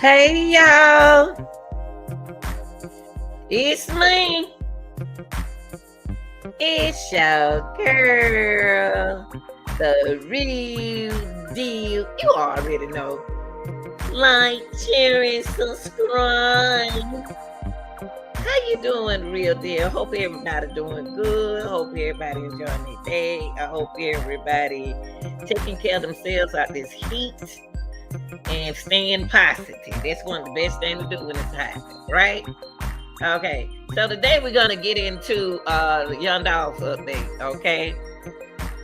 Hey y'all, it's me. It's your girl, the real deal. You already know. Like, share, and subscribe. How you doing, real deal? Hope everybody doing good. Hope everybody enjoying their day. I hope everybody taking care of themselves out this heat and staying positive. That's one of the best things to do when it's hot, right? Okay, so today we're gonna get into the Young Dogs update. Okay,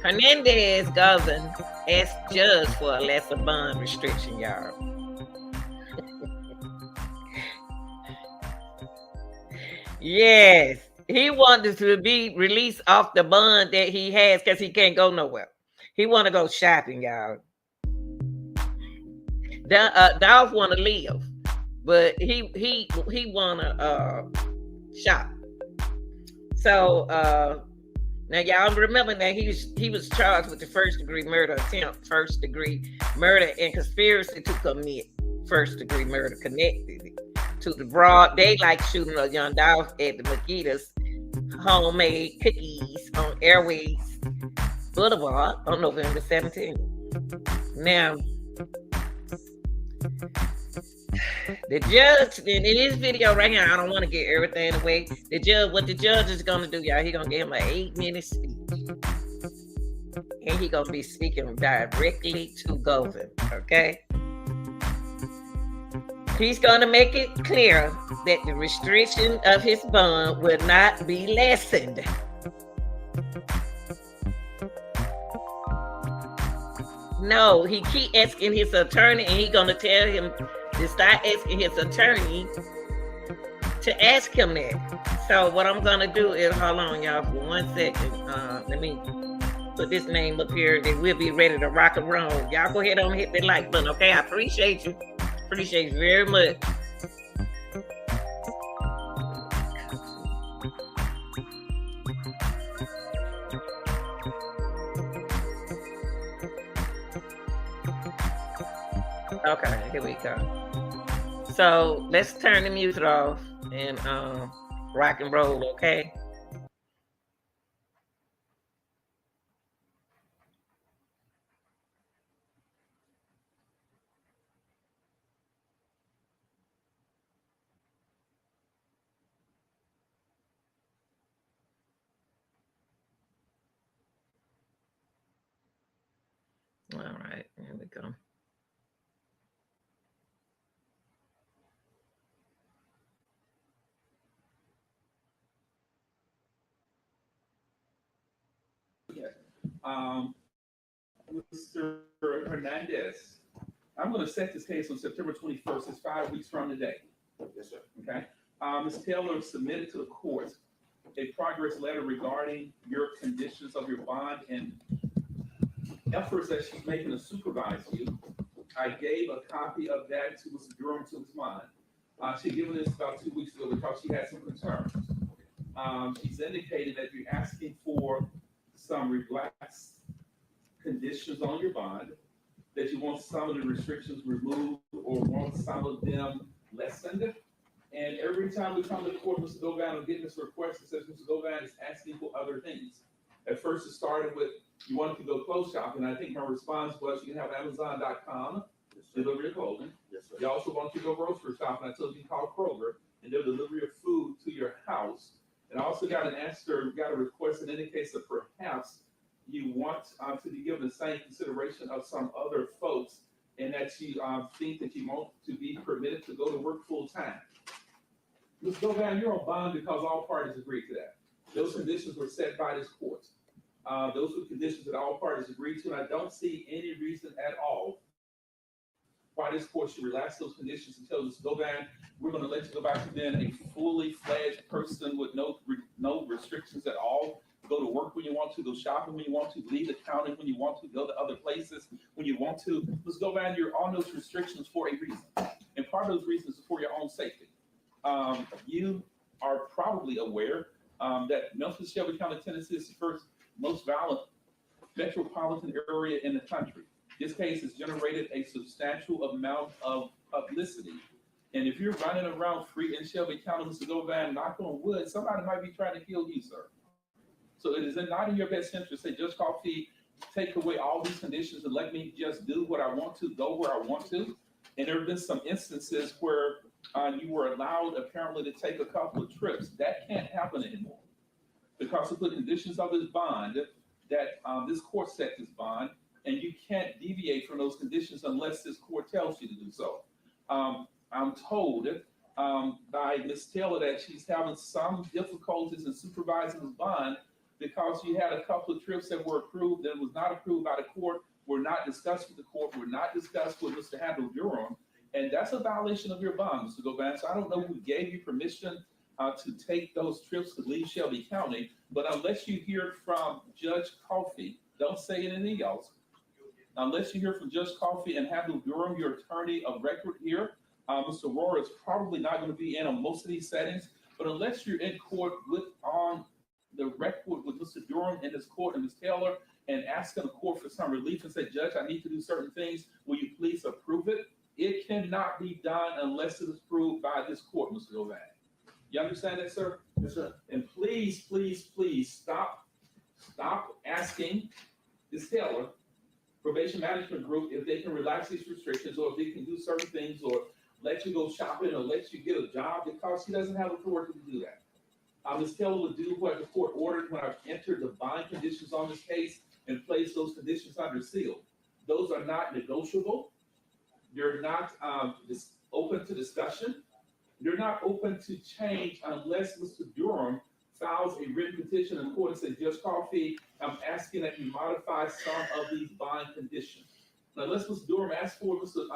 Hernandez Govan asked judge for a lesser bond restriction, y'all. Yes, he wanted to be released off the bond that he has because he can't go nowhere. He want to go shopping, y'all. Dogs want to live, but he want to shop. So now y'all remember that he was charged with the first degree murder attempt, first degree murder, and conspiracy to commit first degree murder connected to the broad daylight shooting of young dogs at the Makeda's homemade cookies on Airways Boulevard on November 17th. Now, the judge, in this video right here, I don't want to get everything away. What the judge is gonna do, y'all, he gonna give him an 8-minute speech, and he gonna be speaking directly to Govan. Okay, he's gonna make it clear that the restriction of his bond will not be lessened. No, he keep asking his attorney, and he gonna tell him to start asking his attorney to ask him that. So what I'm gonna do is, hold on, y'all, for 1 second. Let me put this name up here. Then we'll be ready to rock and roll. Y'all go ahead and hit that like button, okay? I appreciate you. Appreciate you very much. Okay, here we go. So let's turn the music off and rock and roll, okay? All right, here we go. Mr. Hernandez, I'm going to set this case on September 21st. It's 5 weeks from today. Yes, sir. Okay. Ms. Taylor submitted to the court a progress letter regarding your conditions of your bond and efforts that she's making to supervise you. I gave a copy of that to Mr. Durham to his mind. She given this about 2 weeks ago because she had some concerns. She's indicated that you're asking for some relaxed conditions on your bond, that you want some of the restrictions removed or want some of them lessened. And every time we come to the court, Mr. Govan will get this request. It says Mr. Govan is asking for other things. At first, it started with you wanted to go clothes shopping. I think her response was you can have Amazon.com deliver your clothing. Yes, sir. You also want to go grocery shopping. I told you to call Kroger and they'll deliver your food to your house. And I also got an answer, got a request that indicates that perhaps you want to be given the same consideration of some other folks, and that you think that you want to be permitted to go to work full time. Ms. Govan, you're on bond because all parties agreed to that. Those conditions were set by this court. Those were conditions that all parties agreed to, and I don't see any reason at all why this court should relax those conditions and tell Ms. Govan, we're going to let you go back to being a fully fledged person with no restrictions at all. Go to work when you want to, go shopping when you want to, leave the county when you want to, go to other places when you want to. Ms. Govan, you're on those restrictions for a reason. And part of those reasons is for your own safety. You are probably aware that Memphis, Shelby County, Tennessee is the first most violent metropolitan area in the country. This case has generated a substantial amount of publicity. And if you're running around free in Shelby County, Mr. Govan, knock on wood, somebody might be trying to kill you, sir. So it is not in your best interest to say, Judge Coffee, take away all these conditions and let me just do what I want to, go where I want to. And there have been some instances where you were allowed apparently to take a couple of trips. That can't happen anymore because of the conditions of this bond that this court set this bond, and you can't deviate from those conditions unless this court tells you to do so. I'm told by Ms. Taylor that she's having some difficulties in supervising this bond because you had a couple of trips that were approved that was not approved by the court, were not discussed with the court, were not discussed with Mr. Handel Durham, and that's a violation of your bond, Mr. Govan. So I don't know who gave you permission to take those trips to leave Shelby County, but unless you hear from Judge Coffey, don't say anything else. Unless you hear from Judge Coffey and Handel Durham, your attorney of record here, Mr. Rohrer is probably not going to be in on most of these settings, but unless you're in court on the record with Mr. Durham in his court and Ms. Taylor and asking the court for some relief and say, Judge, I need to do certain things. Will you please approve it? It cannot be done unless it is approved by this court, Mr. Govan. You understand that, sir? Yes, sir. And please, please, please stop asking Ms. Taylor, probation management group, if they can relax these restrictions or if they can do certain things or let you go shopping or let you get a job, because she doesn't have authority to do that. Ms. Taylor would do what the court ordered when I entered the bond conditions on this case and placed those conditions under seal. Those are not negotiable. They're not open to discussion. They're not open to change unless Mr. Durham files a written petition in court and says, Judge Coffey, I'm asking that you modify some of these bond conditions. Now, unless Mr. Durham asks for Mr.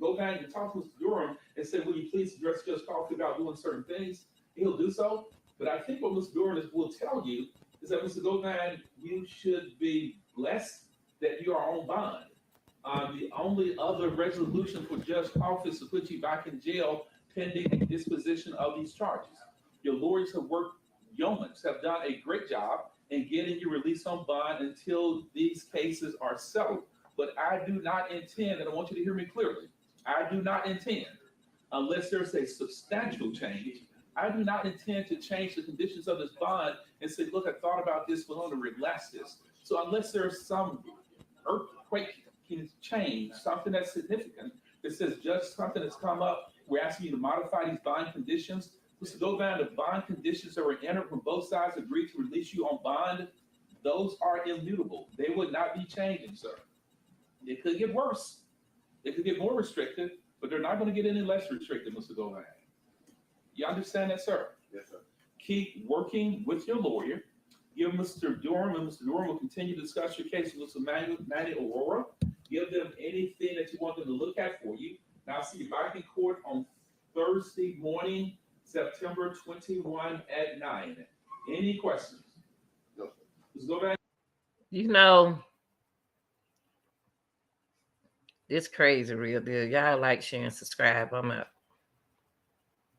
Govan to talk to Mr. Durham and say, will you please address Judge Coffey about doing certain things? He'll do so. But I think what Mr. Durham will tell you is that, Mr. Govan, you should be blessed that you are on bond. The only other resolution for Judge Coffey is to put you back in jail pending disposition of these charges. Your lawyers have worked yeoman's, have done a great job in getting you released on bond until these cases are settled. But I do not intend, and I want you to hear me clearly, I do not intend, unless there's a substantial change, I do not intend to change the conditions of this bond and say, look, I thought about this, we're going to relax this. So unless there's some earthquake change, something that's significant, that says, Judge, something has come up, we're asking you to modify these bond conditions. Mr. Govan, the bond conditions that were entered when both sides agreed to release you on bond, those are immutable. They would not be changing, sir. It could get worse. It could get more restricted, but they're not going to get any less restricted, Mr. Govan. You understand that, sir? Yes, sir. Keep working with your lawyer. Give Mr. Durham, and Mr. Durham will continue to discuss your case with Mr. Manny Aurora. Give them anything that you want them to look at for you. Now, I'll see you back in court on Thursday morning, September 21 at 9. Any questions? No, sir. Let's go back. You know, it's crazy, real deal. Y'all like, share, and subscribe. I'm out.